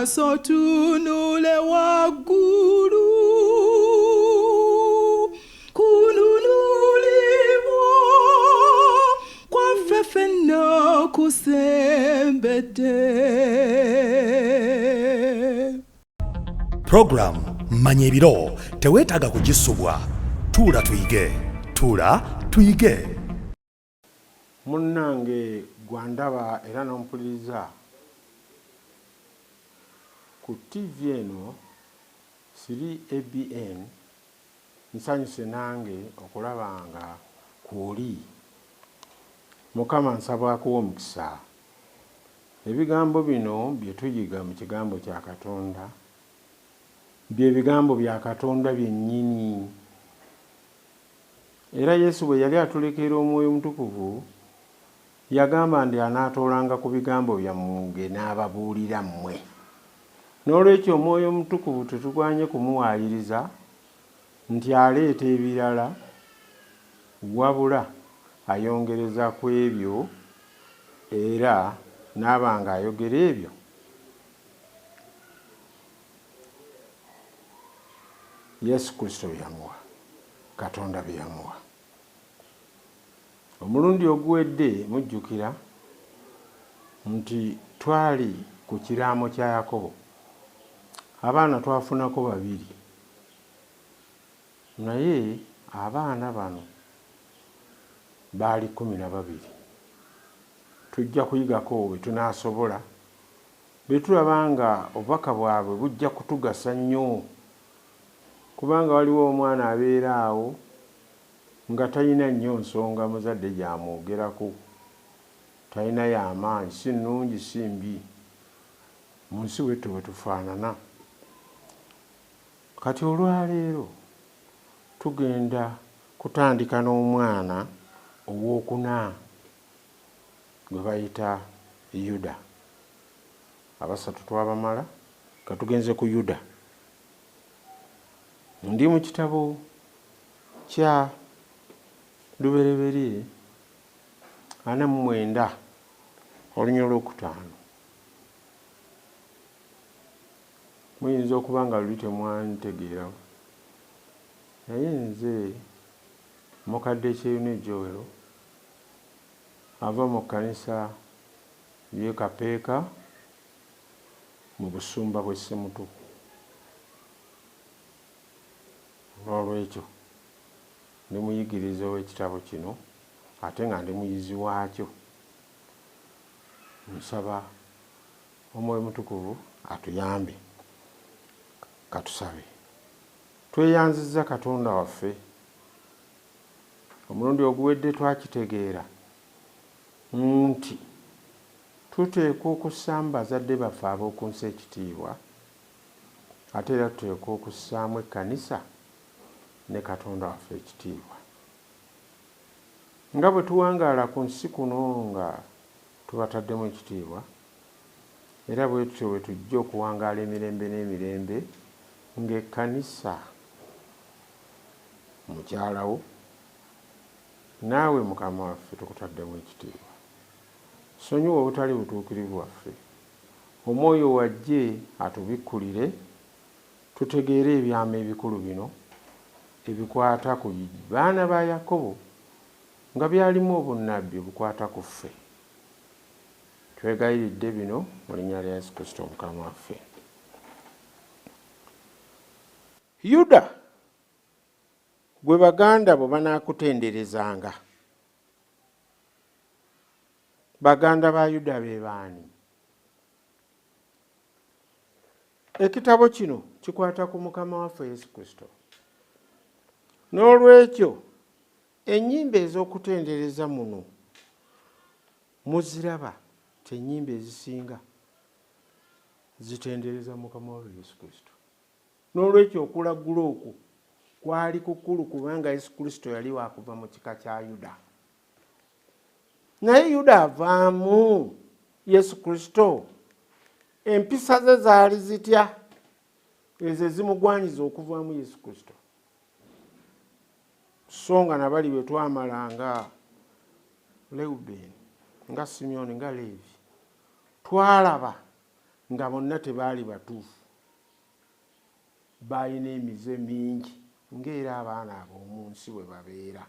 maso tunule waggulu kununulibwa kwaffe ffenna kusembedde. Program manya ebiro teweetaaga kugisubwa. Tuula tuyige. Tuula tuyige. Munnange gwandaba era n'ompuliriza ku TV eno siri ABN, nsanyuse nange okulaba nga kwoli. Mukama nsabwako omukisa. Ebigambo bino bye tuyiga mu kigambo kya Katonda bye bigambo bya Katonda byennyini. Era Yesu bwe yali atulekera Omwoyo Mutukuvu yagamba ndi anaatoolanga ku bigambo byammwe n'ababuulira mmwe. N'olwekyo Omwoyo Mutukuvu tetugwanye kumuwaayiriza nti aleeta ebirala, wabula ayongereza ku ebyo era n'aba nga ayogera ebyo Yesu Kristo bye yamuwa, Katonda bye yamuwa. Omulundi oguwedde mujjukira nti twali ku kiraamo kya Yakobo. Abaana twafunako 2, naye abaana bano baali 12. Tujja kuyigako bwe tunaasobola, bwe tulaba nga obubaka bwabwe bujja kutugasa nnyo, kubanga waliwo omwana abeera awo nga talina nnyo nsonga muzadde gy'amwogerako, talina y'amaanyi, si nnungi si mbi. Mu nsi wettu bwe tufaanana. Kati olwaleero tugenda kutandika n'omwana ow'okuna gwe bayita Yuda. Abasatu twabamala, katugenze ku Yuda. Ndi mu kitabo kya Lubereberye 49 olunywa olwokutaano. Muyinza okuba nga luli temwantegeera, naye nze mukadde Kyeyune Joel ava mu kkanisa y'e Kapeeka mu busumba bw'e Ssemutu. Olwekyo ndi muyigiriza w'ekitabo kino ate nga ndi muyizi waakyo. Nsaba Omwoyo Mutukuvu atuyambe. Katusabe. Tweyanzizza Katonda waffe. Omulundi oguwedde twakitegeera nti tuteekwa okussaamu bazadde baffe ab'oku nsi ekitiibwa, ate era tuteekwa okussaamu ekkanisa ne Katonda waffe ekitiibwa. Nga bwe tuwangaala ku nsi kuno nga tubataddemu ekitiibwa, era bwe tutyo bwe tujja okuwangaala emirembe n'emirembe ng'ekkanisa mukyalawo, naawe Mukama waffe tukutaddemu ekitiibwa. Sonyiwa obutali butuukirivu waffe. Omwoyo wajje atubikkulire tutegeere ebyama ebikulu bino ebikwata ku baana ba Yakobo nga byalimu obunnabbi bukwata ku ffe. Twegayiridde bino mu linnya lya Yesu Kristo Mukama waffe. Yuda gwe baganda bo banaakutenderezanga. Baganda ba Yuda be baani? Ekitabo kino kikwata ku Mukama waffe Yesu Kristo. N'olwekyo ennyimba ez'okutendereza muno muziraba ennyimba ezisinga zitendereza Mukama waffe Yesu Kristo. N'olwekyo okulagula okwo kwali kukulu kubanga Yesu Kristo yali wakuva mu kika kya Yuda. Naye Yuda avaamu Yesu Kristo. Empisa ze zaali zitya? Ezo zimugwanyiza okuvaamu Yesu Kristo. So nga nabali bwe twamala nga Leuben, nga Simeoni, nga Levi, twalaba nga bonna tebaali batuufu, balina emize mingi ng'era abaana ab'omu nsi bwe babeera.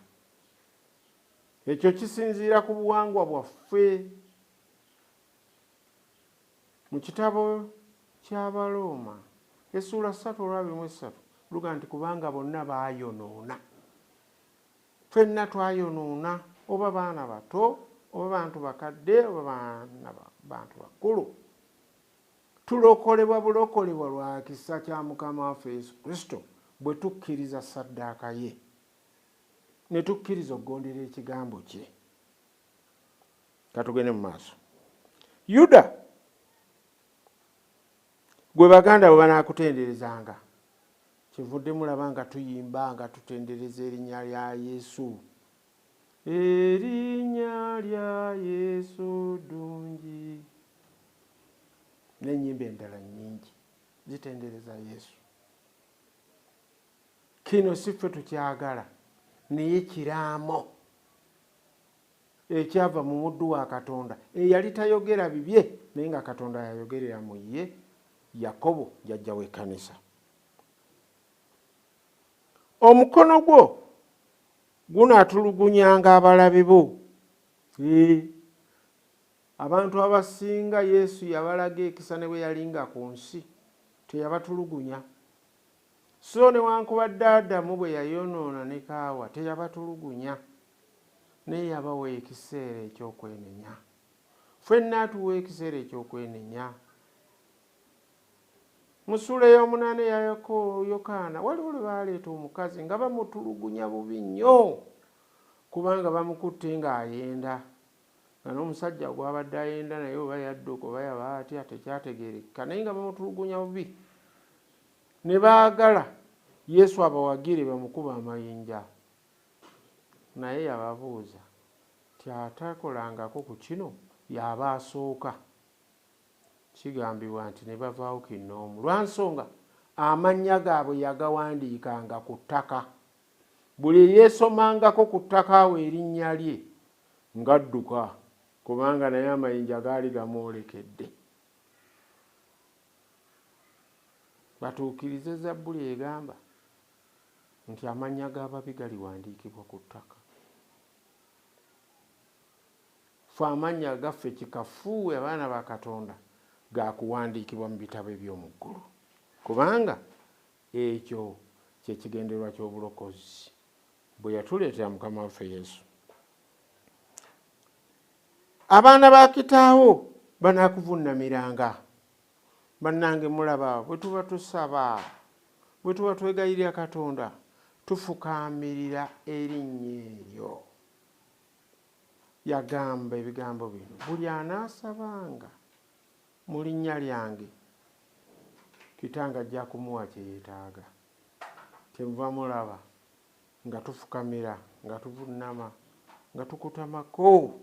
Ekyo kisinziira ku buwangwa bwaffe. Mu kitabo ky'Abalooma essuula 3:23 luga nti kubanga bonna baayonoona. Ffenna twayonoona, oba baana bato, oba bantu bakadde, oba bantu bakulu. Tulokolebwa bulokolebwa lwa kisa kya Mukama waffe Yesu Kristo bwe tukkiriza ssaddaaka ye ne tukkiriza okugondera ekigambo kye. Katugende mu maaso. Yuda gwe baganda bwe banaakutenderezanga, kivudde mulaba nga tuyimba nga tutendereza erinnya lya Yesu. Erinnya lya Yesu ddungi. N'ennyimba endala nnyingi zitendereza Yesu. Kino si ffe tukyagala, naye kiraamo ekyava mu muddu wa Katonda eyali tayogera bibye naye nga Katonda yayogerera mu ye, Yakobo jjajja w'ekkanisa. Omukono gwo gunaatulugunyanga abalabe bo. Abantu abasinga Yesu yabalaga ekisa ne bwe yalinga ku nsi, teyabatulugunya. So newankubadde Adamu bwe yayonoona ne Kaawa teyabatulugunya, naye yabawa ekiseera eky'okwenenya. Ffenna atuwa ekiseera eky'okwenenya. Mu ssuula ey'omunaana eya Yokaana waliwo lwe baaleeta omukazi nga bamutulugunya bubi nnyo kubanga bamukutte ng'ayenda. Nga n'omusajja gw'abadde ayenda naye oba yadduka oba yaba atya tekyategeerekeka, naye nga bamutulugunya bubi. Ne baagala Yesu abawagire bamukuba amayinja. Naye yababuuza ti atakolangako ku kino y'aba asooka. Kigambibwa nti ne bavaawo kinnoomu lwa nsonga amannya gaabwe yagawandiikanga ku ttaka. Buli yeesomangako ku ttaka awo erinnya lye ng'adduka, kubanga naye amayinja gaali gamwolekedde. Batuukirize Zabbuli egamba nti amannya g'ababi galiwandiikibwa ku ttaka. Ffe amannya gaffe kikafuuwe abaana ba Katonda gaakuwandiikibwa mu bitabo eby'omu ggulu, kubanga ekyo kye kigendererwa ky'obulokozi bwe yatuleetera Mukama waffe Yesu. Abaana ba kitaawo banaakuvuunamiranga. Bannange mulaba bwe tuba tusaba, bwe tuba twegayirira Katonda, tufukaamirira erinnya eryo. Yagamba ebigambo bino, buli anaasabanga mu linnya lyange Kitange ajja kumuwa kye yeetaaga. Kyenva mulaba nga tufukamira, nga tuvuunama, nga tukutamako,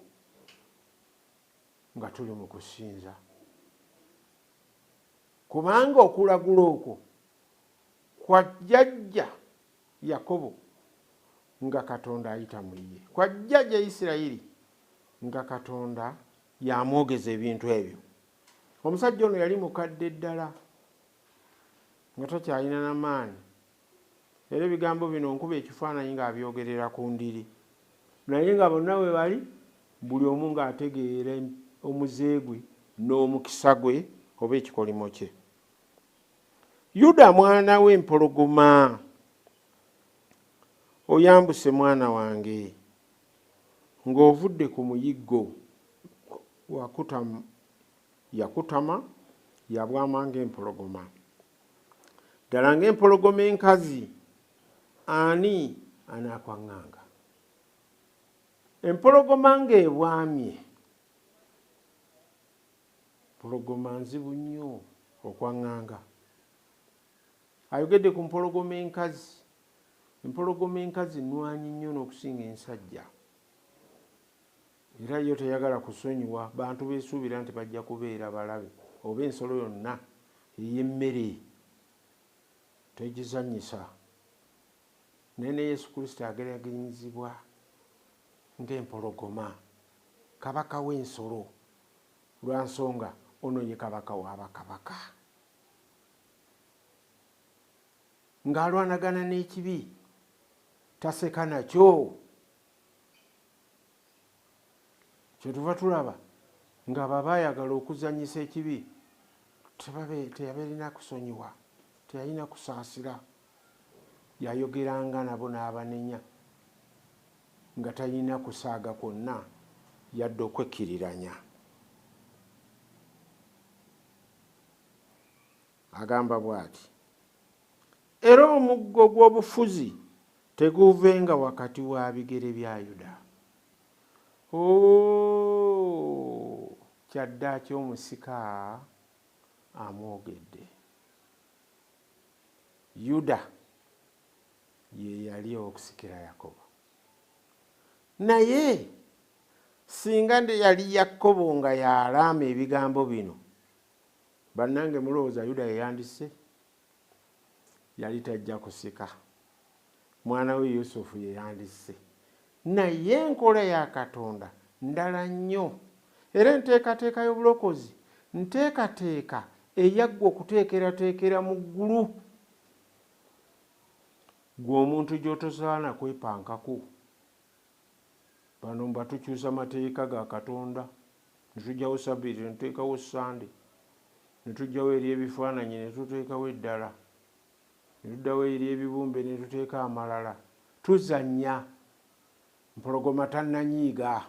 nga tuli mu kusinza. Kubanga okulagula okwo kwa jjajja Yakobo nga Katonda ayita mu ye, kwa jjajja Isirayiri nga Katonda yamwogeza ebintu ebyo. Omusajja ono yali mukadde ddala nga takyalina n'amaanyi, era ebigambo bino nkuba ekifaananyi ng'abyogerera ku ndiri, naye nga bonna we bali buli omu ng'ategeera omuze gwe n'omukisa gwe oba ekikolimo kye. Yuda mwana w'empologoma, oyambuse mwana wange ng'ovudde ku muyiggo yakutama yabwama ng'empologoma. Ddala ng'empologoma enkazi ani anaakwaŋŋanga? Empologoma ng'ebwamye, empologoma nzibu nnyo okwaŋŋanga. Ayogedde ku mpologoma enkazi. Empologoma enkazi nnwanyi nnyo n'okusinga ensajja, era yo teyagala kusonyiwa bantu beesuubira nti bajja kubeera balabe, oba ensolo yonna ey'emmere tegizannyisa. Naye ne Yesu Kristo ageraganyizibwa ng'empologoma, kabaka w'ensolo, lwa nsonga ono ye kabaka w'abakabaka ng'alwanagana n'ekibi taseka nakyo. Kyetuva tulaba nga baba ayagala okuzanyisa ekibi teyabeerina kusonyiwa, teyalina kusaasira, yayogeranga nabo n'abanenya nga talina kusaaga kwonna yadde okwekkiriranya. Agamba bw'ati, era omuggo gw'obufuzi teguvenga wakati wa bigere bya Yuda. Kyaddaaki omusika amwogedde. Yuda ye yali okusikira Yakobo, naye singa nde yali Yakobo nga yalaama ebigambo bino, bannange mulowooza Yuda yeyandisse? Yali tajja kusika. Mwana we Yusufu yeyandisse. Naye enkola ya Katonda ndala nnyo, era enteekateeka y'obulokozi nteekateeka eyaggwa okuteekerateekera mu ggulu, gwe omuntu gy'otosaana kwepankako. Bano mba tukyusa mateeka ga Katonda, ne tujjawo Sabbiiti ne tuteekawo Sande, ne tujjawo eri ebifaananyi ne tuteekawo eddala, ne tuddawo eri ebibumbe ne tuteeka amalala. Tuzannya, mpologoma tannanyiiga.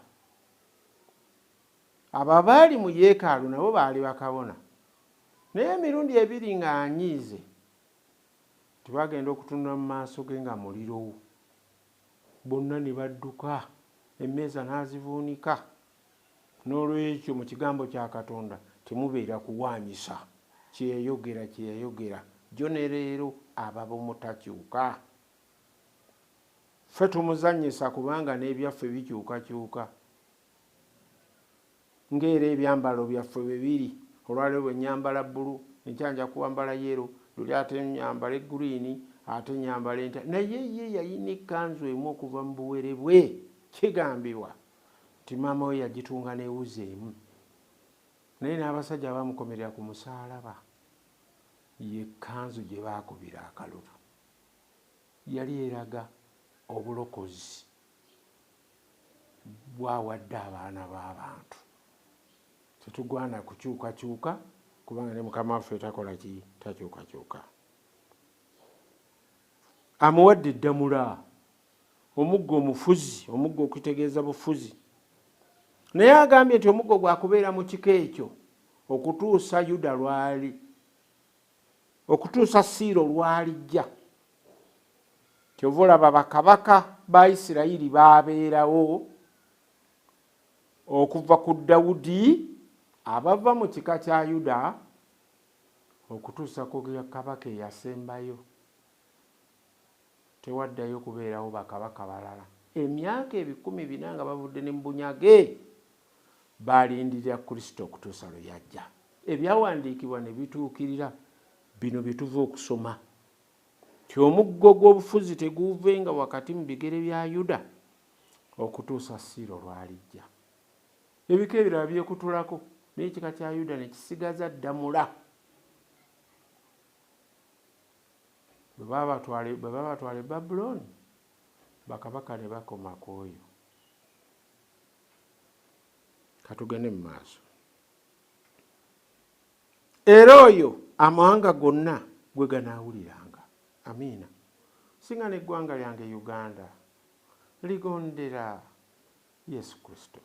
Abo abaali mu yeekaalu nabo baali bakabona, naye emirundi ebiri nga anyiize tebagenda okutunula mu maaso ge nga muliro. Bonna ne badduka, emmeeza n'azivuunika. N'olwekyo mu kigambo kya Katonda temubeera kuwaanyisa, kyeyayogera jjo ne leero ababo mutakyuka. Ffe tumuzannyisa kubanga n'ebyaffe bikyukakyuka, ng'era ebyambalo byaffe bwe biri. Olwaleero bwe nyambala bbulu, enkya nja kwambala yero, luli ate nyambala green, ate nyambala enta. Naye ye yalina ekkanzu emu okuva mu buwere bwe. Kigambibwa nti maama we yagitunga n'ewuzi emu, naye n'abasajja bamukomerera ku musaalaba, ye kkanzu gye baakubira akalulu. Yali eraga obulokozi bwawadde abaana b'abantu. Tetugwana kukyukakyuka kubanga ne Mukama waffe takola ki? Takyukakyuka. Amuwadde eddamula, omuggo omufuzi, omuggo okutegeeza bufuzi. Naye agambye nti omuggo gwakubeera mu kika ekyo okutuusa Yuda lwali, okutuusa Siiro lwalijja. Kyova olaba bakabaka ba Isirayiri baabeerawo okuva ku Dawudi abava mu kika kya Yuda okutuusa ku kabaka eyasembayo. Tewaddayo kubeerawo bakabaka balala. Emyaka 400 nga bavudde ne mu bunyage, baalindirira Kristo okutuusa lwe yajja. Ebyawandiikibwa ne bituukirira bino bye tuva okusoma. Ti omuggo gw'obufuzi teguuvenga wakati mu bigere bya Yuda okutuusa Siiro lwalijja. Ebika ebirala byekutulako, naye ekika kya Yuda ne kisigaza ddamula. Bwe baba batwala e Babuloni, bakabaka ne bakoma ku oyo. Katugende mu maaso. Era oyo amawanga gonna gwe ganaawuliranga. Amiina. Singa n'eggwanga lyange Uganda ligondera Yesu Kristo.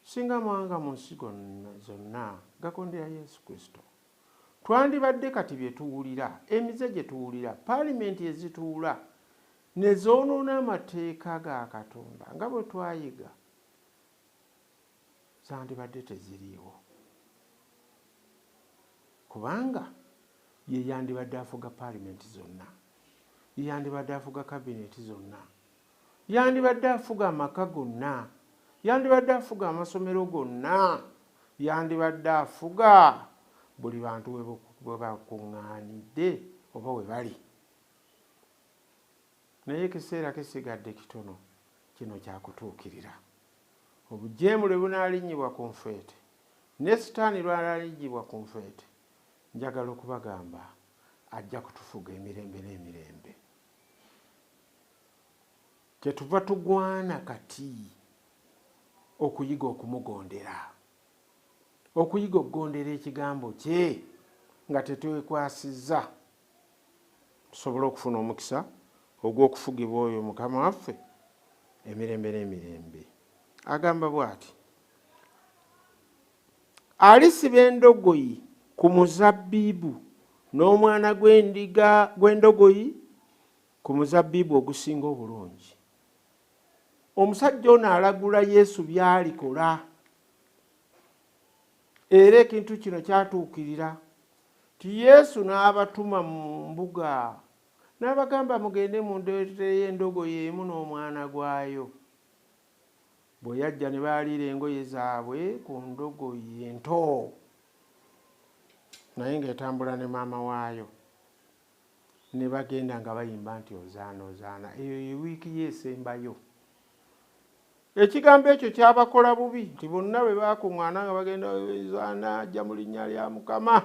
Singa amawanga mu nsi zonna gakondera Yesu Kristo. Twandibadde kati bye tuwulira, emize gye tuwulira, paalimenti ezituula ne zoonoona amateeka ga Katonda nga bwe twayiga, zandibadde teziriiwo. Kubanga ye yandibadde afuga paalimenti zonna, ye yandibadde afuga kabineti zonna, yandibadde afuga amaka gonna, yandibadde afuga amasomero gonna, yandibadde afuga buli bantu bwe bakuŋŋaanidde oba we bali. Naye ekiseera kisigadde kitono, kino kyakutuukirira. Obujeemu lwe bunaalinnyibwa ku nfeete, ne sitaani lwalaligibwa ku nfeete njagala okubagamba ajja kutufuga emirembe n'emirembe. Kyetuva tugwana kati okuyiga okumugondera, okuyiga okugondera ekigambo kye nga tetwekwasizza, tusobole okufuna omukisa ogw'okufugibwa oyo Mukama waffe emirembe n'emirembe. Agamba bw'ati, alisiba endogoyi ku muzabbiibu n'omwana gw'endogoyi ku muzabbiibu ogusinga obulungi. Omusajja ono alagula Yesu by'alikola, era ekintu kino kyatuukirira ti Yesu n'abatuma mu mbuga n'abagamba mugende mundeetereyo endogoyi emu n'omwana gwayo. Bwe yajja ne baaliira engoye zaabwe ku ndogoyi ento, naye ng'etambula ne maama waayo, ne bagenda nga bayimba nti ozaana ozaana. Eyo ye wiiki ye esembayo. Ekigambo ekyo kyabakola bubi nti bonna bwe baakuŋŋaana nga bagenda ozaana ajja mu linnya lya Mukama.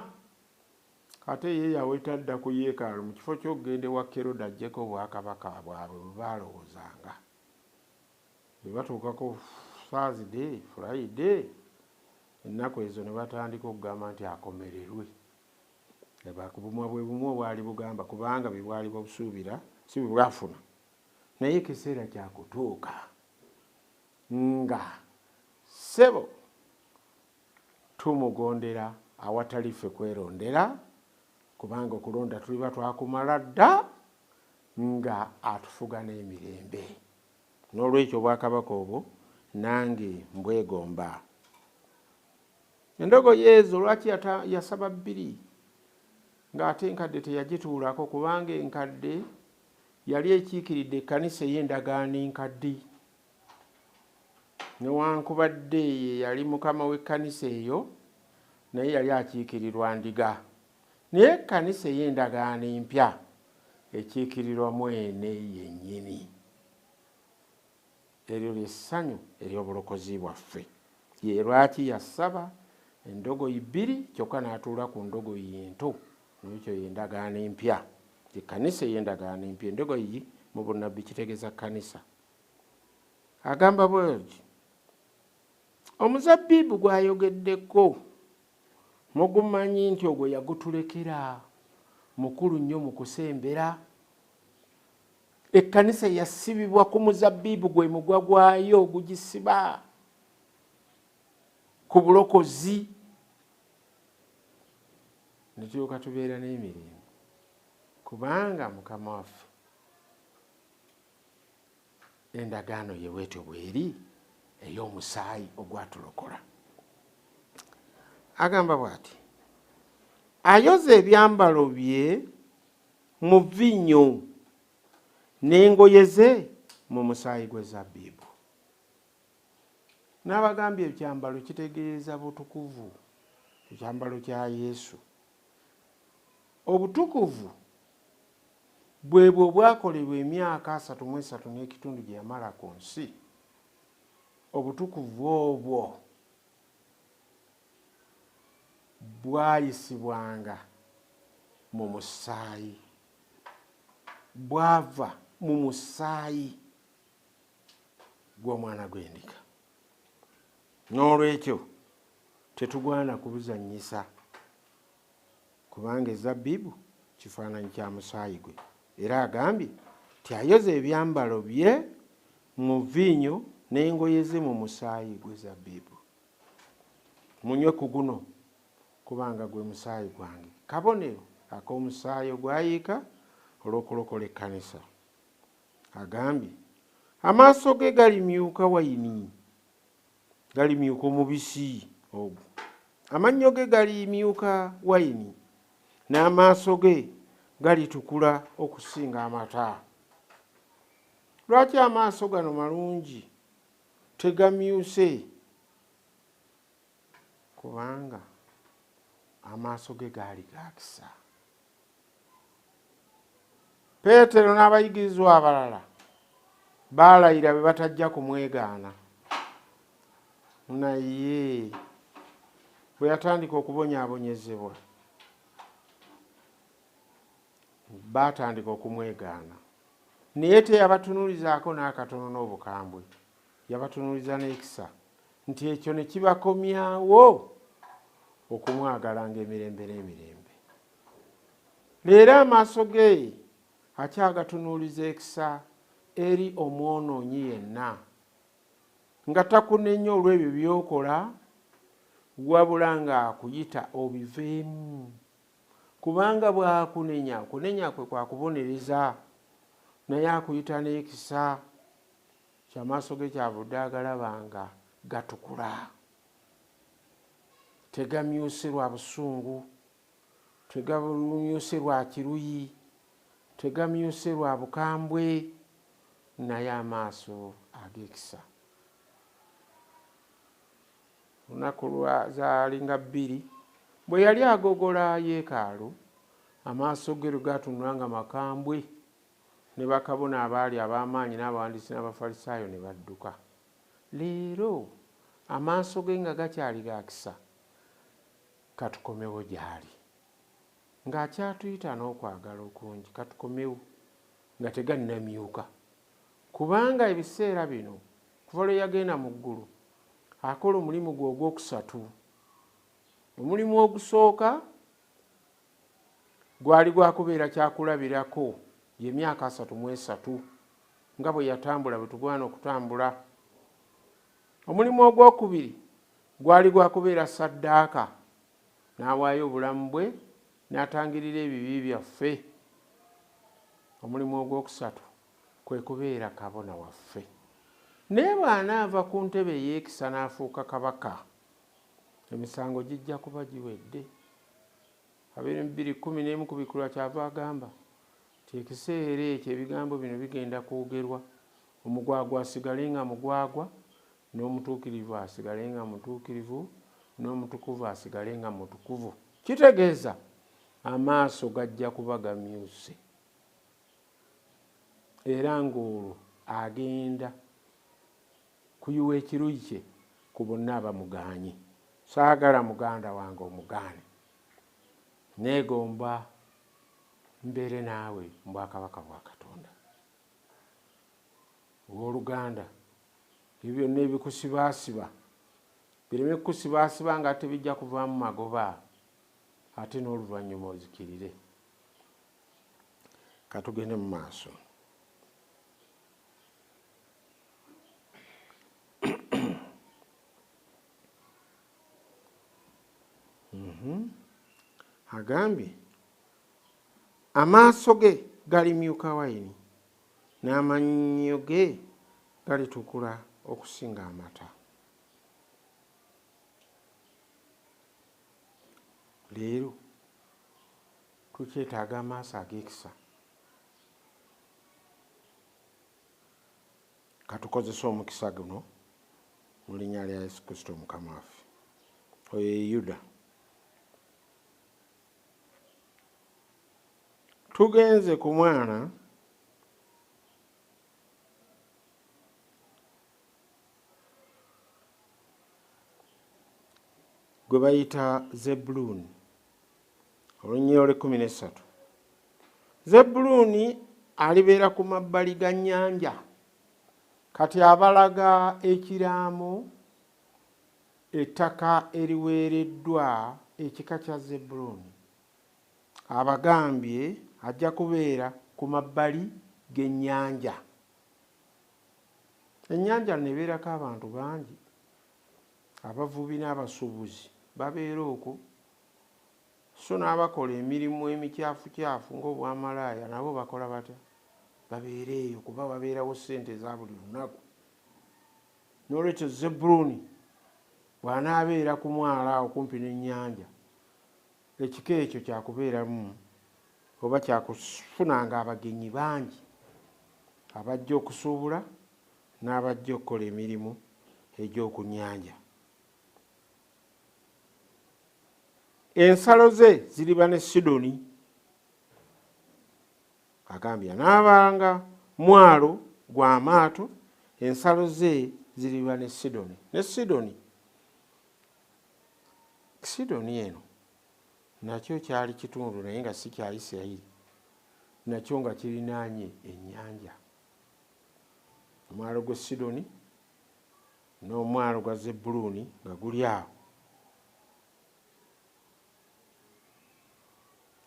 Ate ye yaweta dda ku yeekaalu mu kifo ky'okugenda ewa Kerode aggyeko obwakabaka bwabwe bwe baalowoozanga. Bwe batuukako Thursday, Friday, ennaku ezo ne batandika okugamba nti akomererwe. Bumwa bwe bumwe obwali bugamba kubanga bwe bwali busuubira si bwe bwafuna. Naye ekiseera kyakutuuka nga ssebo tumugondera awatali ffe kwerondera, kubanga okulonda tuliba twakumala dda nga atufuga n'emirembe. N'olwekyo obwakabaka obwo nange mbwegomba. Endogoyi ezo lwaki yasaba bbiri ng'ate enkadde teyagituulako? Kubanga enkadde yali ekiikiridde ekkanisa ey'endagaano enkadde. Newankubadde ye yali mukama w'ekkanisa eyo, naye yali akiikirirwa ndiga. Naye ekkanisa ey'endagaano empya ekiikirirwa mwene yennyini. Eryo ly'essanyu ery'obulokozi bwaffe. Ye lwaki yasaba endogoyi bbiri kyokka n'atuula ku ndogoyi ento. N'ekyo y'endagaano empya, ekkanisa ey'endagaano empya. Endogoyi mu bunnabbi kitegeeza kkanisa. Agamba bw'ati, omuzabbiibu gw'ayogeddeko mugumanyi nti ogwo yagutulekera, mukulu nnyo mu kusembera. Ekkanisa yasibibwa ku muzabbiibu gwe mugwa gwayo gugisiba ku bulokozi. Ne tulyoka tubeera n'emirembe kubanga Mukama waffe endagaano ye bwetyo bweri ey'omusaayi ogwatulokola. Agamba bw'ati, ayoza ebyambalo bye mu vvinyo n'engoye ze mu musaayi gw'ezabbiibu. N'abagambye ekyambalo kitegeeza butukuvu, ekyambalo kya Yesu. Obutukuvu bwe bwo bwakolebwa emyaka 33 n'ekitundu gye yamala ku nsi. Obutukuvu obwo bwayisibwanga mu musaayi, bwava mu musaayi gw'omwana gw'endiga. N'olwekyo tetugwana kubuzannyisa kubanga ezabbiibu kifaananyi kya musaayi gwe. Era agambye ti ayoza ebyambalo bye mu vvinyo n'engoye ze mu musaayi gw'ezabbiibu. Munywe ku guno kubanga gwe musaayi gwange, kabonero ak'omusaayi ogwayiika olw'okulokola ekkanisa. Agambye amaaso ge galimyuka wayini, galimyuka omubisi ogwo. Amannyo ge galimyuka wayini, n'amaaso ge galitukula okusinga amata. Lwaki amaaso gano malungi tegamyuse? Kubanga amaaso ge gaali gaakisa. Peetero n'abayigirizwa abalala baalayira be batajja kumwegaana, naye bwe yatandika okubonyaabonyezebwa baatandika okumwegaana, naye teyabatunuulizaako n'akatono n'obukambwe, yabatunuuliza n'ekisa nti ekyo ne kibakomyawo okumwagalanga emirembe n'emirembe. Leero amaaso ge akyagatunuuliza ekisa eri omwonoonyi yenna, nga takunenya olw'ebyo by'okola, wabula ng'akuyita obiveemu. Kubanga bw'akunenya, okunenya kwe kwakubonereza, naye akuyita n'ekisa, kyamaaso ge kyavudde agalabanga gatukula. Tegamyuse lwa busungu, tegamyuse lwa kiruyi, tegamyuse lwa bukambwe, naye amaaso ag'ekisa. Lunaku lwazaalinga 2 bwe yali agogola yeekaalu, amaaso ge gatunula nga makambwe, ne bakabona abaali ab'amaanyi n'abawandiisi n'abafalisaayo ne badduka. Leero amaaso ge nga gakyali ga kisa, katukomewo gy'ali, ng'akyatuyita n'okwagala okungi. Katukomewo nga tegannamyuka, kubanga ebiseera bino kuva lwe yagenda mu ggulu akola omulimu gwe ogwokusatu. Omulimu ogusooka gwali gwakubeera kyakulabirako y'emyaka 33 nga bwe yatambula bwe tugwana okutambula. Omulimu ogwokubiri gwali gwakubeera saddaaka, n'awaayo obulamu bwe n'atangirira ebibi byaffe. Omulimu ogwokusatu kwe kubeera kabona waffe. Naye bw'anaava ku ntebe ey'ekisa n'afuuka kabaka, emisango gijja kuba giwedde. 2:11 ku Bikulwa kyava agamba nti ekiseera ekyo ebigambo bino bigenda kwogerwa, omugwagwa asigale nga mugwagwa, n'omutuukirivu asigale nga mutuukirivu, n'omutukuvu asigale nga mutukuvu. Kitegeeza amaaso gajja kuba gamyuse, era ng'olwo agenda kuyiwa ekiruyi kye ku bonna abamugaanye. Saagala muganda wange omugaane, neegomba mbeere naawe mu bwakabaka bwa Katonda. Owooluganda, ebyo byonna ebikusibaasiba bireme kukusibaasiba nga tebijja kuvaamu magoba, ate n'oluvannyuma ozikirire. Katugende mu maaso. Agambye amaaso ge galimyuka wayini, n'amannyo ge galitukula okusinga amata. Leero tukyetaaga amaaso ag'ekisa. Katukozesa omukisa guno mu linnya lya Yesu Kristo Mukama waffe. Oyo ye Yuda. Tugenze ku mwana gwe bayita Zebuluni, olunnyiriro lwe 13. Zebuluni alibeera ku mabbali ga nnyanja. Kati abalaga ekiraamo ettaka eriweereddwa ekika kya Zebuluni, abagambye ajja kubeera ku mabbali g'ennyanja. Ennyanja nebeerako abantu bangi, abavubi n'abasuubuzi babeera okwo, so n'abakola emirimu emikyafukyafu ng'obwamalaaya nabo bakola batya? Babeera eyo, kuba babeerawo ssente za buli lunaku. N'olwekyo Zebuluni bw'anaabeera ku mwala okumpi n'ennyanja, ekika ekyo kyakubeeramu oba kyakufunanga abagenyi bangi abajja okusuubula n'abajja okukola emirimu egy'oku nnyanja. Ensalo ze ziriba ne Sidoni. Agambye anaabanga mwalo gwa maato, ensalo ze ziriba ne Sidoni. Ne Sidoni Sidoni eno nakyo kyali kitundu naye nga si kya Isirayiri, nakyo nga kirinaanye ennyanja. Omwalo gw'e Sidoni n'omwalo gwa Zebbulooni nga guli awo.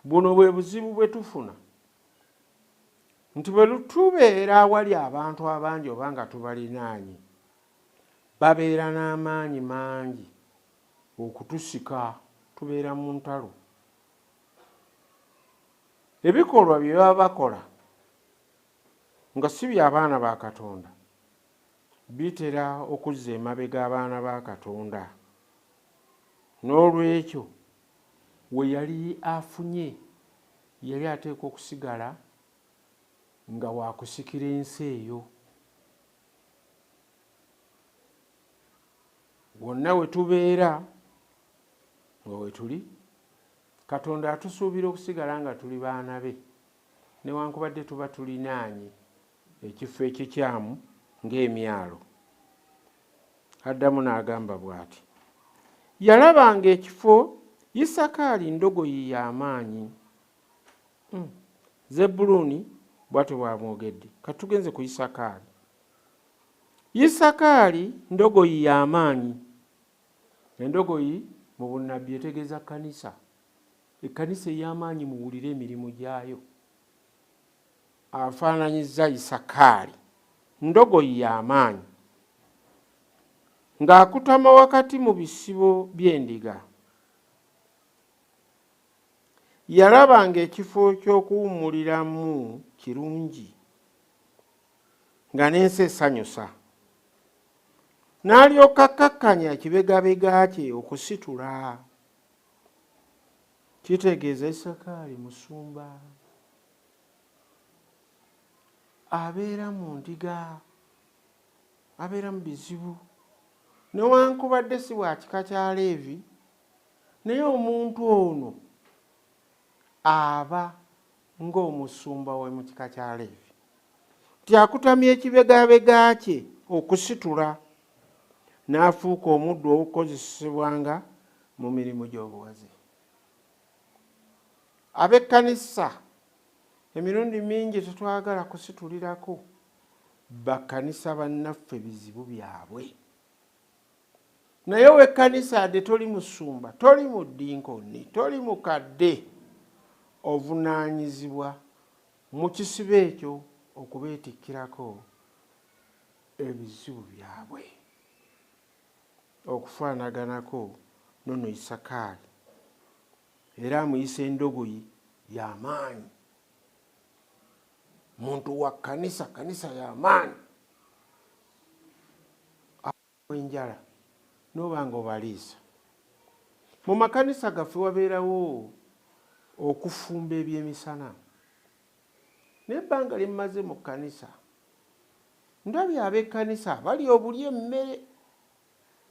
Buno bwe buzibu bwe tufuna nti bwe tubeera awali abantu abangi oba nga tubalinaanye, babeera n'amaanyi mangi okutusika, tubeera mu ntalo. Ebikolwa bye baba bakola nga si by'abaana ba Katonda bitera okuzza emabega abaana ba Katonda. N'olwekyo we yali afunye yali ateekwa okusigala nga waakusikira ensi eyo. Wonna we tubeera nga we tuli, Katonda atusuubira okusigala nga tuli baana be, newankubadde tuba tulinaanye ekifo ekikyamu ng'emyalo. Addamu n'agamba bw'ati, yalabanga ekifo Isakaali ndogoyi y'amaanyi. Zebbulooni bw'atyo bw'amwogedde. Katugenze ku Isakaali. Isakaali ndogoyi y'amaanyi. Endogoyi mu bunnabbi etegeeza kkanisa. Ekkanisa ey'amaanyi muwulire emirimu gyayo. Afaananyizza Isakaali ndogoyi y'amaanyi ng'akutama wakati mu bisibo by'endiga. Yalabanga ekifo ky'okuwummuliramu kirungi nga n'ensi esanyusa. N'alyoka akkakkanya ekibegabega kye okusitula. Kitegeeza Isakaali musumba, abeera mu ndiga, abeera mu bizibu. Newankubadde si bwa kika kya Leevi, naye omuntu ono aba ng'omusumba we mu kika kya Leevi. Tyakutamya ekibegabega kye okusitula, n'afuuka omuddu ogukozesebwanga mu mirimu gy'obuwazi. Ab'ekkanisa emirundi mingi tetwagala kusitulirako bakkanisa bannaffe bizibu byabwe. Naye w'ekkanisa adde toli musumba, toli muddinkoni, toli mukadde, ovunaanyizibwa mu kisibo ekyo okubeetikkirako ebizibu byabwe, okufaanaganako nono Isakaali, era amuyisa endogoyi y'amaanyi. Muntu wa kkanisa, kkanisa y'amaanyi. Enjala n'oba nga obaliisa. Mu makanisa gaffe wabeerawo okufumba ebyemisana. N'ebbanga lye mmaze mu kkanisa ndabye ab'ekkanisa abalya obuli emmere,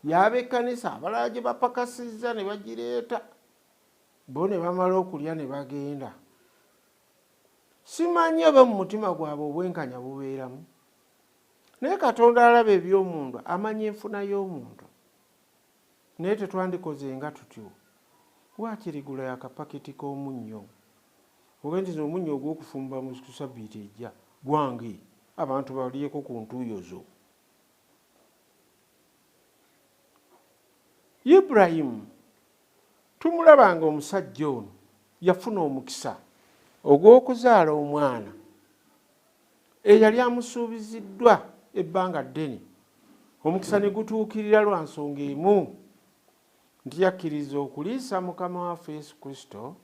y'ab'ekkanisa abalala gye bapakasizza ne bagireeta, bo ne bamala okulya ne bagenda. Simanyi oba mu mutima gwabwe obwenkanya bubeeramu, naye Katonda alaba eby'omuntu, amanya enfuna y'omuntu. Naye tetwandikoze nga tutyo. Waakirigula yakapaketi k'omunnyo ogenda nti omunnyo ogw'okufumba mu ssabbiiti ejja gwange, abantu balyeko ku ntuuyo zo. Ibulayimu tumulaba nga omusajja ono yafuna omukisa ogw'okuzaala omwana eyali amusuubiziddwa ebbanga ddene. Omukisa ne gutuukirira lwa nsonga emu, nti yakkiriza okuliisa Mukama waffe Yesu Kristo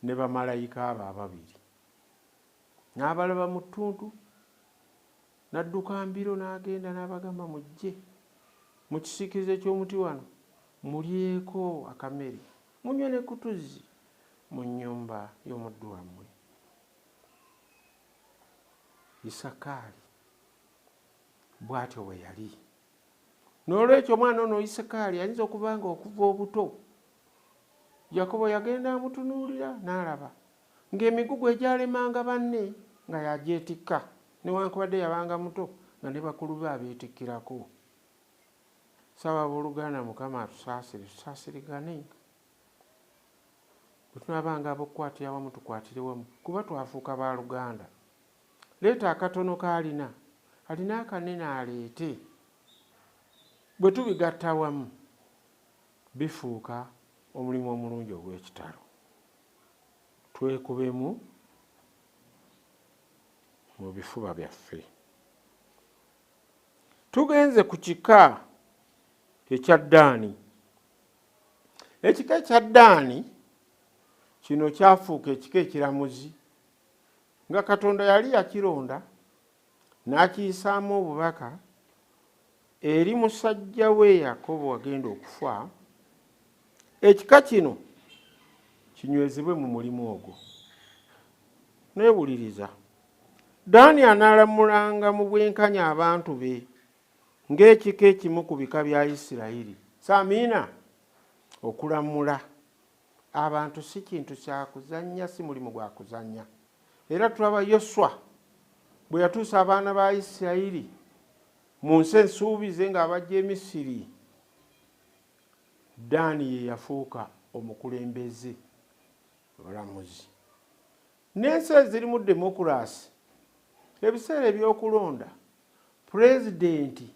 ne bamalayika abo ababiri. N'abalaba mu ttuntu, n'adduka mbiro n'agenda n'abagamba mujje mu kisiikirize ky'omuti wano mulyeko akamere, munywe ne ku tuzzi mu nnyumba y'omuddu wammwe. Isakaali bw'atyo bwe yali. N'olwekyo omwana ono Isakaali ayinza okuba nga okuva obuto Yakobo yagenda amutunuulira n'alaba ng'emigugu egyalemanga banne nga yagyetikka, newankubadde yabanga muto nga ne bakulu be abeetikkirako. Saba abooluganda Mukama atusaasire, tusaasiriganenga. bwe tunabanga abokukwatira wamu tukwatire wamu kuba twafuuka baaluganda. Leeta akatono k'alina alina akanene aleete, bwe tubigatta wamu bifuuka omulimu omulungi ogw'ekitalo. Twekubemu mu bifuba byaffe. Tugenze ku kika ekya Ddaani. Ekika ekya Ddaani kino kyafuuka ekika ekiramuzi nga Katonda yali yakironda n'akiyisaamu obubaka eri musajja we Yakobo agenda okufa, ekika kino kinywezebwe mu mulimu ogwo. Neewuliriza, Ddaani anaalamulanga mu bwenkanya abantu be ng'ekika ekimu ku bika bya Isirayiri. Saamiina, okulamula abantu si kintu kya kuzannya, si mulimu gwa kuzannya. Era tulaba Yoswa bwe yatuusa abaana ba Isirayiri mu nsi ensuubize ng'abajja e Misiri, Ddaani ye yafuuka omukulembeze mulamuzi. N'ensi ezirimu demokulaasi, ebiseera eby'okulonda, pulezidenti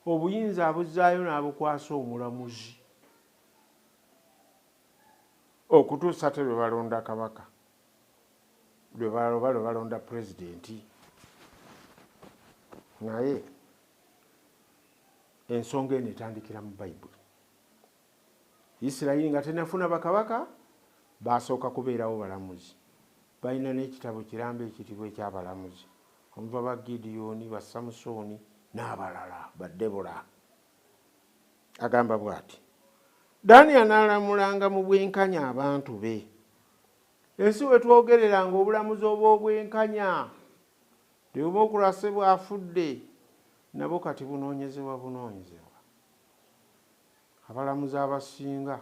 obuyinza abuzzaayo n'abukwasa omulamuzi okutuusa te lwe balonda kabaka, lwe balonda pulezidenti. Naye ensonga eno etandikira mu Bayibuli. Isirayiri nga tenafuna bakabaka, basooka kubeerawo balamuzi. Balina n'ekitabo kirambe ekitibwa eky'abalamuzi, omuva ba Gideoni, ba Samusooni n'abalala, ba Debola. Agamba bw'ati, Ddaani anaalamulanga mu bwenkanya abantu be. Ensi we twogereranga obulamuzi obw'obwenkanya, demokulaasi bw'afudde, nabo kati bunoonyezebwa. Abalamuzi abasinga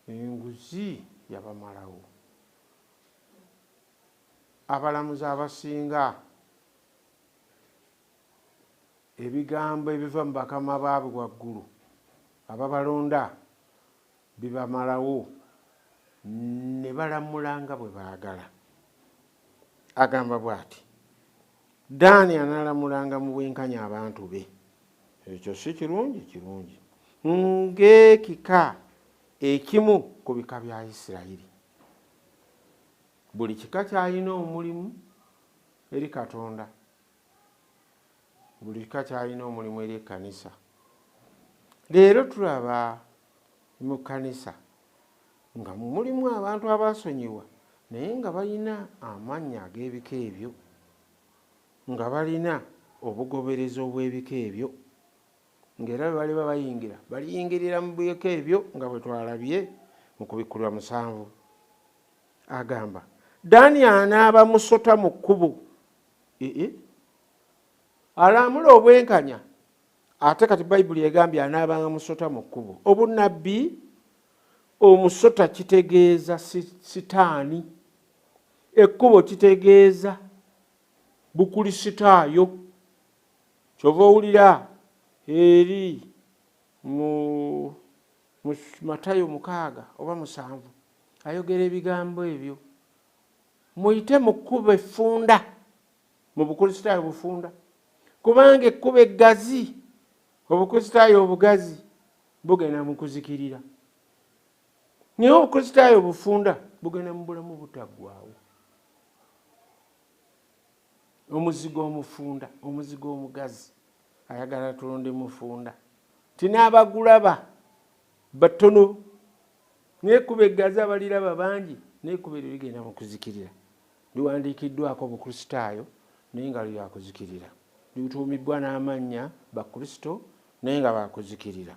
enguzi yabamalawo. Abalamuzi abasinga ebigambo ebiva mu bakama baabwe waggulu ababalonda bibamalawo, ne balamulanga bwe baagala. Agamba bw'ati, Ddaani anaalamulanga mu bwenkanya abantu be. Ekyo si kirungi? Kirungi. Ng'ekika ekimu ku bika bya Isirayiri. Buli kika kyalina omulimu eri Katonda, buli kika kyalina omulimu eri ekkanisa. Leero tulaba mu kkanisa nga mulimu abantu abasonyiwa naye nga balina amannya ag'ebika ebyo, nga balina obugoberezi obw'ebika ebyo, ng'era bwe baliba bayingira baliyingirira mu bika ebyo nga bwe twalabye mu Kubikkulwa 7. Agamba Ddaani anaaba musota mu kkubo. Alamula obwenkanya, ate kati Bayibuli egambye anaabanga musota mu kkubo. Obunnabbi, omusota kitegeeza sitaani, ekkubo kitegeeza bukulisitaayo. Kyova owulira eri mu Matayo 6 oba 7 ayogera ebigambo ebyo. Muyite mu kkubo effunda, mu bukulisitaayo bufunda, kubanga ekkubo eggazi, obukulisitaayo obugazi bugenda mu kuzikirira, naye obukulisitaayo bufunda bugenda mu bulamu butaggwaawo. Omuzigo omufunda, omuzigo omugazi ayagala tulonde mufunda, tinaabagulaba batono, naye ekkubo eggazi abaliraba bangi, naye ekkubo eryo ligenda mu kuzikirira. Liwandiikiddwako obukulisitaayo naye nga lya kuzikirira, lituumibbwa n'amannya Bakristo naye nga bakuzikirira.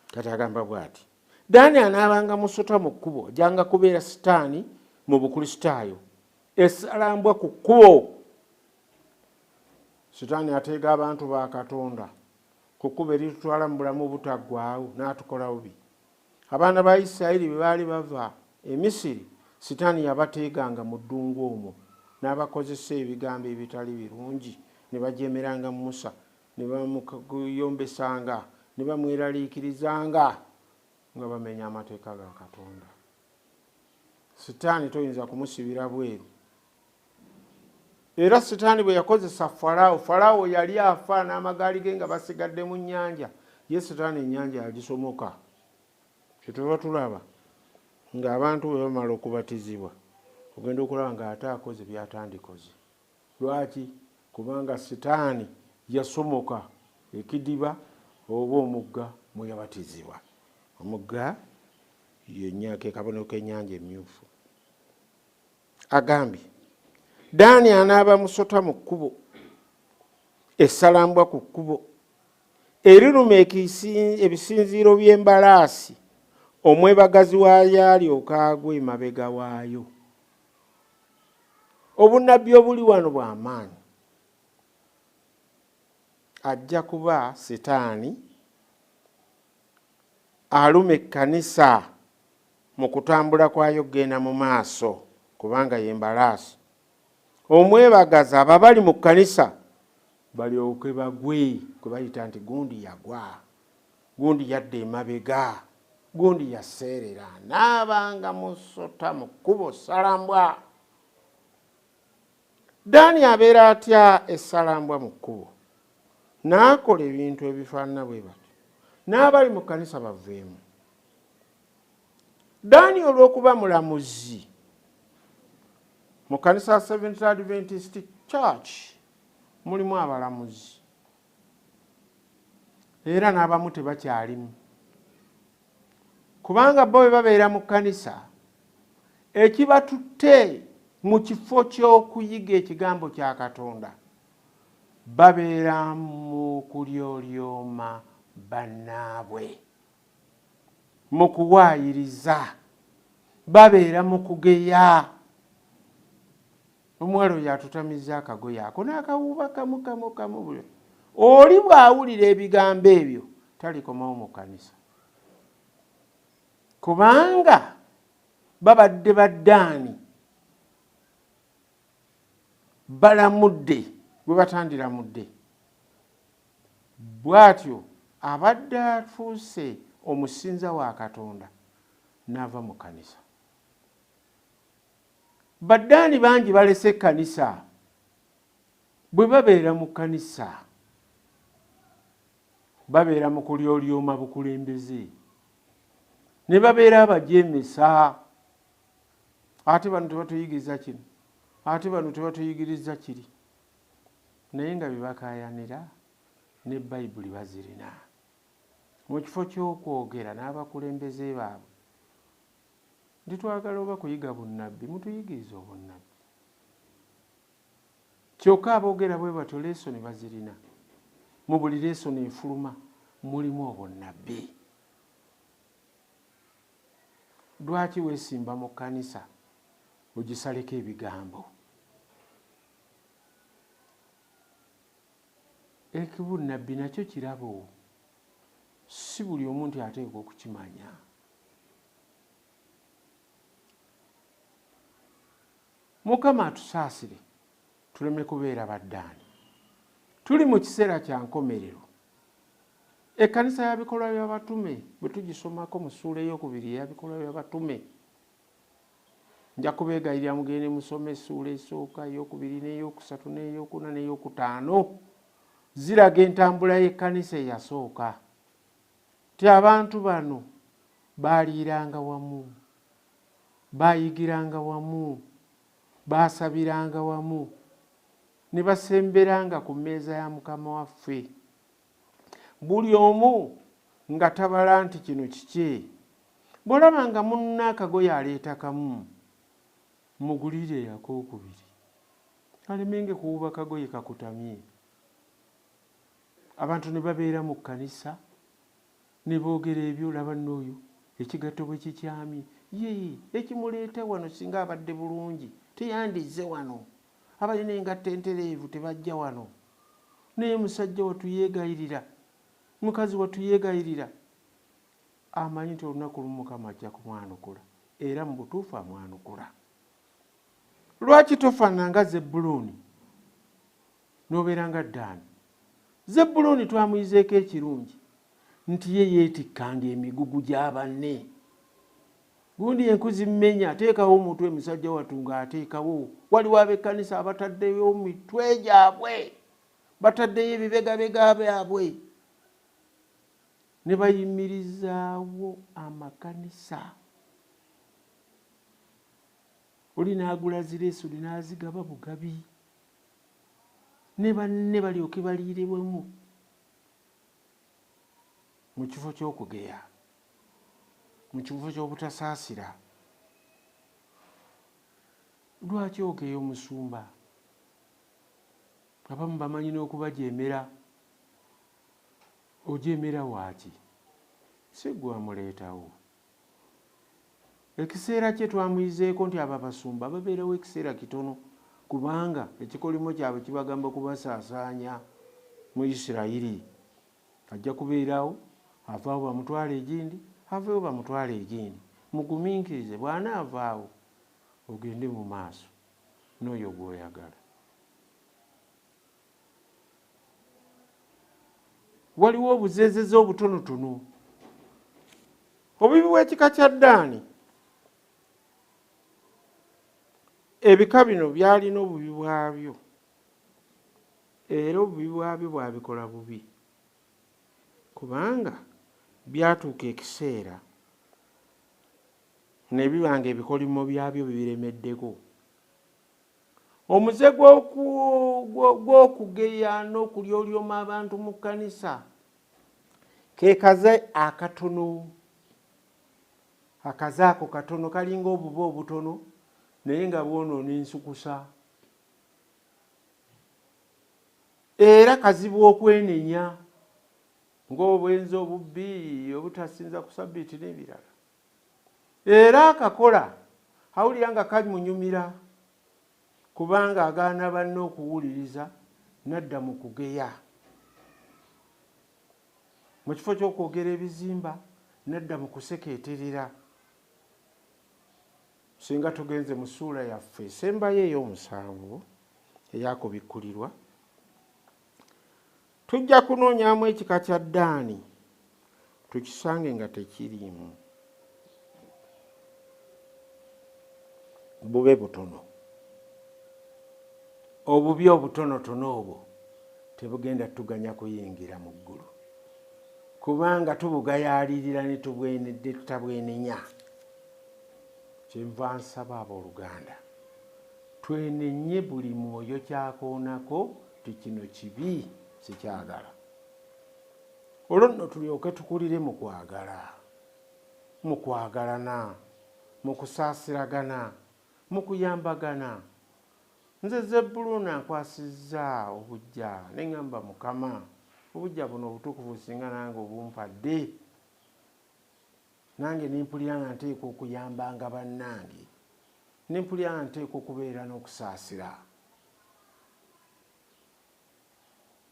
Kati agamba bw'ati, Ddaani anaabanga musota mu kkubo, ajjanga kubeera sitaani mu bukulisitaayo, esalambwa ku kkubo. Sitaani ateega abantu ba Katonda ku kkubo eritutwala mu bulamu butaggwaawo n'atukola bubi. Abaana ba Isirayiri bwe baali bava e Misiri, sitaani yabateeganga mu ddungu omwo n'abakozesa ebigambo ebitali birungi, ne bajeemeranga Musa, ne bamuyombesanga, ne bamweraliikirizanga nga bamenya amateeka ga Katonda. Sitaani toyinza kumusibira bweru. Era Sitaani bwe yakozesa Falaawo yali afa n'amagaali ge nga basigadde mu nnyanja. Ye Sitaani ennyanja yagisomoka. Kituba tulaba ng'abantu bwe bamala okubatizibwa ogenda okulaba ng'ate akoze byatandikoze. Lwaki? Kubanga Sitaani yasomoka ekidiba oba omugga mwe yabatizibwa. Omugga ke kabonero k'ennyanja emyufu. Agambye Ddaani anaaba musota mu kkubo, essalambwa ku kkubo, eriruma ebisinziiro by'embalaasi, omwebagazi waayo alyoka agwa emabega waayo. Obunnabbi obuli wano bw'amaanyi. Ajja kuba Sitaani aluma ekkanisa mu kutambula kwayo kugenda mu maaso, kubanga y'embalaasi. Omwebagazi aba bali mu kkanisa balyoke bagwe, kwe bayita nti gundi yagwa, gundi yadda emabega, gundi yaseerera, n'abanga musota mu kkubo ssalambwa. Ddaani abeera atya essalambwa mu kkubo? N'akola ebintu ebifaanana bwe batyo, n'abali mu kkanisa baveemu. Ddaani olw'okuba mulamuzi mu kkanisa ya Seventh Adventist Church mulimu abalamuzi, era n'abamu tebakyalimu, kubanga bo bwe babeera mu kkanisa ekibatutte mu kifo ky'okuyiga ekigambo kya Katonda babeera mu kulyolyooma bannaabwe, mu kuwaayiriza, babeera mu kugeya. Omuwala oyo atutamiza akagoye ako n'akawuuba kamu buli oli bw'awulira ebigambo ebyo talikomawo mu kkanisa, kubanga babadde baddaani balamudde bwe batandiramudde. Bw'atyo abadde afuuse omusinza wa Katonda n'ava mu kkanisa. Baddaani bangi balese ekkanisa. Bwe babeera mu kkanisa babeera mu kulyolyooma bukulembeze, ne babeera abajeemesa. Ate bano tebatuyigiriza kino, ate bano tebatuyigiriza kiri, naye nga bibakaayanira ne Bayibuli bazirina. Mu kifo ky'okwogera n'abakulembeze baabwe nti twagala oba kuyiga bunnabbi, mutuyigirize obunnabbi. Kyokka aboogera bwe batyo lesoni bazirina. Mu buli lesoni efuluma mulimu obunnabbi. Lwaki weesimba mu kkanisa ogisaleko ebigambo? Ekibunnabbi nakyo kirabo, si buli omuntu ateekwa okukimanya. Mukama atusaasire tuleme kubeera baddaani. Tuli mu kiseera kya nkomerero. Ekkanisa y'abikolwa by'abatume bwe tugisomako mu ssuula ey'okubiri y'abikolwa by'abatume, nja kubeegayirira mugende musome essuula esooka, ey'okubiri n'ey'okusatu n'ey'okuna n'ey'okutaano. Ziraga entambula y'ekkanisa eyasooka. Ti abantu bano baaliiranga wamu, baayigiranga wamu, baasabiranga wamu, ne basemberanga ku mmeeza ya Mukama waffe. Buli omu nga tabala nti kino kiki. Bw'olabanga munna akagoye aleeta kamu, mugulire akookubiri, alemenge kuwuba kagoye kakutamye. Abantu ne babeera mu kkanisa ne boogera ebyo, olaba n'oyo ekigatto bwe kikyamye, ye ekimuleeta wano singa abadde bulungi teyandizze wano, abalina engatto entereevu tebajja wano. Naye musajja watuyeegayirira, mukazi watuyeegayirira, amanyi nti olunaku lumu Mukama ajja kumwanukula, era mu butuufu amwanukula. Lwaki tofaanana nga Zebbulooni n'obeera nga Ddaani? Zebbulooni twamuyizeeko ekirungi, nti ye yeetikkanga emigugu gya banne. Gundi enkuzi mmenya ateekawo omutwe musajja wattu ng'ateekawo. Waliwo ab'ekkanisa abataddeyo mitwe gyabwe, bataddeyo ebibegabega byabwe, ne bayimirizaawo amakanisa. Oli n'agula zireesu n'azigaba bugabi, ne banne balyoke baliirewemu mu kifo ky'okugeya, mu kifo ky'obutasaasira. Lwaki ogeya omusumba? Abamu bamanyi n'okubajeemera. Ojeemera waaki? Si gwe wamuleetawo. Ekiseera kye twamuyizeeko nti abo abasumba babeerawo ekiseera kitono, kubanga ekikolimo kyabwe kibagamba kubasaasaanya mu Isirayiri. Ajja kubeerawo, avaawo bamutwala egindi, aveewo bamutwala egindi. Mugumiikirize, bw'anaavaawo ogende mu maaso n'oyo gw'oyagala. Waliwo obuzeezeze obutonotono. Obubi bw'ekika kya Ddaani, ebika bino byalina obubi bwabyo, era obubi bwabyo bwabikola bubi, kubanga byatuuka ekiseera ne biba nga ebikolimo byabyo bibiremeddeko. Omuze gw'okugeya n'okulyolyoma abantu mu kkanisa ke kaze akatono. Akaze ako katono kalinga obuba obutono naye nga bwonoona ensukusa. Era kazibu okwenenya ng'obwenzi, obubbi, obutasinza ku Ssabbiiti n'ebirala. Era akakola awulira nga kamunyumira, kubanga agaana banne okuwuliriza n'adda mu kugeya. Mu kifo ky'okwogera ebizimba n'adda mu kusekeeterera. Singa tugenze mu ssuula yaffe esembayo ey'omusanvu eyakubikkulirwa, tujja kunoonyamu ekika kya Ddaani tukisange nga tekiriimu. Bube butono. Obubi obutonotono obwo tebugenda tuganya kuyingira mu ggulu, kubanga tubugayaalirira ne tutabwenenya. Kyenva nsaba abooluganda, twenenye buli mwoyo kyakoonako ti kino kibi sikyagala. Olwo nno tulyoke tukulire mu kwagala, mu kwagalana, mu kusaasiragana, mu kuyambagana. Nze Zebbulooni ankwasizza obujja ne ŋŋamba Mukama, obujja buno obutukuvu singa nange obumpadde, nange nempulira nga nteekwa okuyambanga bannange, nempulira nga nteekwa okubeera n'okusaasira.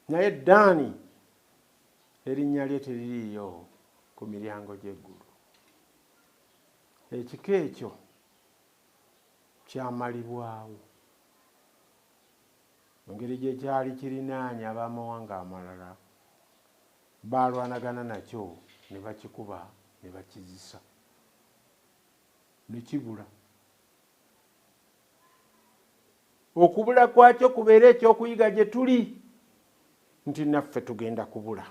Naye Ddaani erinnya lye teririiyo ku miryango gy'eggulu. Ekika ekyo kyamalibwawo. Engeri gye kyali kirinaanye ab'amawanga amalala, baalwanagana nakyo ne bakikuba ne bakizisa ne kibula. Okubula kwakyo kubeere ekyokuyiga gye tuli, nti naffe tugenda kubula.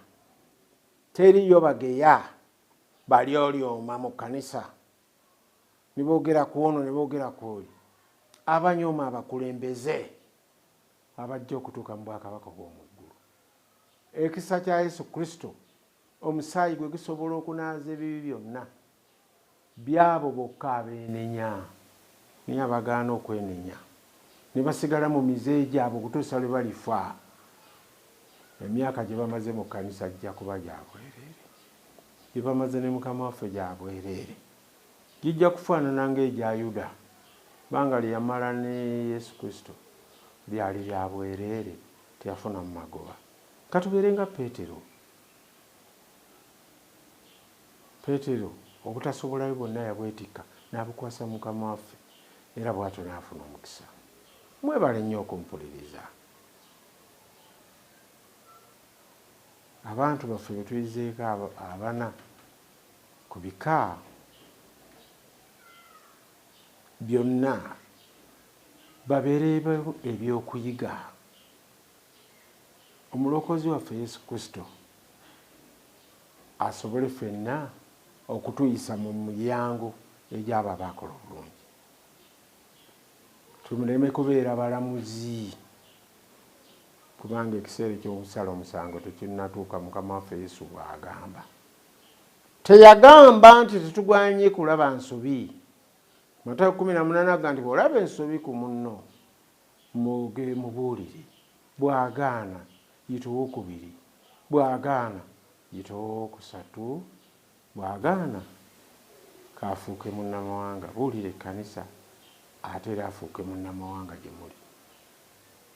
Teriyo bageya balyolyoma mu kkanisa ne boogera ku ono ne boogera ku oyo, abanyooma abakulembeze abajja okutuuka mu bwakabaka bw'omu ggulu. Ekisa kya Yesu Kristo, omusaayi gwe gusobola okunaaza ebibi byonna, byabo bokka abeenenya, naye abagaana okwenenya ne basigala mu mize gyabwe okutuusa lwe balifa. Emyaka gye bamaze mu kkanisa gijja kuba gya bwereere, gye bamaze ne Mukama waffe gya bwereere. Gijja kufaanana ng'egya Yuda, banga lye yamala ne Yesu Kristo lyali lya bwereere, teyafuna mu magoba. Katubeere nga Peetero. Peetero obutasobolayo bwonna yabwetikka n'abukwasa Mukama waffe, era bw'atyo n'afuna omukisa. Mwebale nnyo okumpuliriza. abantu baffe betuyizeeko abana ku bika byonna babeere ebyokuyiga. Omulokozi waffe Yesu Kristo asobole ffenna okutuyisa mu mulyango egy'abo abaakola obulungi. Tumuleme kubeera balamuzi, kubanga ekiseera eky'okusala omusango tekinnatuuka. Mukama waffe Yesu bw'agamba, teyagamba nti tetugwanye kulaba nsobi. Matayo 18 agamba nti bw'olaba ensobi ku munno mubuulire, bw'agaana yita owokubiri, bw'agaana yita owokusatu, bw'agaana kaafuuke munnamawanga. Buulire ekkanisa ate era afuuke munnamawanga gye muli.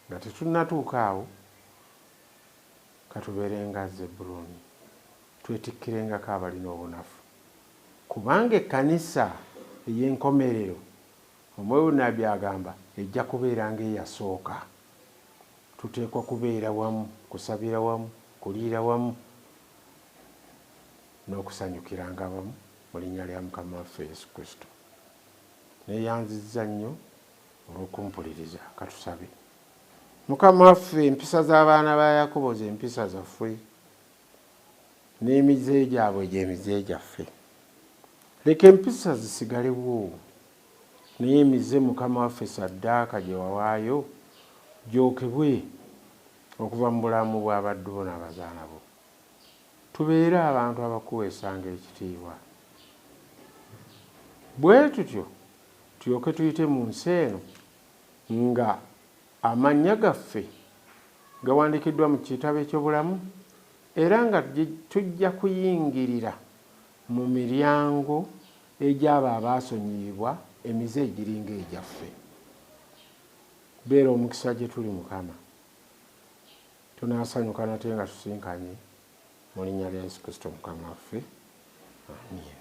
Nga tetunnatuuka awo, katubeerenga Zebbulooni, twetikirengako abalina obunafu, kubanga ekkanisa ey'enkomerero Omwoyo Nnabbi agamba ejja kubeera ng'eyasooka. Tuteekwa kubeera wamu, kusabira wamu, kuliira wamu n'okusanyukiranga wamu mu linnya lya Mukama waffe Yesu Kristo. Neeyanzizza nnyo olw'okumpuliriza. Katusabe. Mukama waffe, empisa z'abaana ba Yakobo ze mpisa zaffe, n'emize gyabwe gy'emize gyaffe. Leka empisa zisigalewo, naye emize Mukama waffe ssaddaaka gye wawaayo gyokebwe okuva mu bulamu bw'abaddu bo n'abazaana bo. Tubeere abantu abakuweesanga ekitiibwa. Bwe tutyo tulyoke tuyite mu nsi eno nga amannya gaffe gawandiikiddwa mu kitabo eky'obulamu, era nga tujja kuyingirira mu miryango egy'abo abaasonyiyibwa emize egiringa egyaffe. Beera omukisa gye tuli Mukama. Tunaasanyuka nate nga tusinkanye mu linnya lya Yesu Kristo Mukama waffe. Amiina.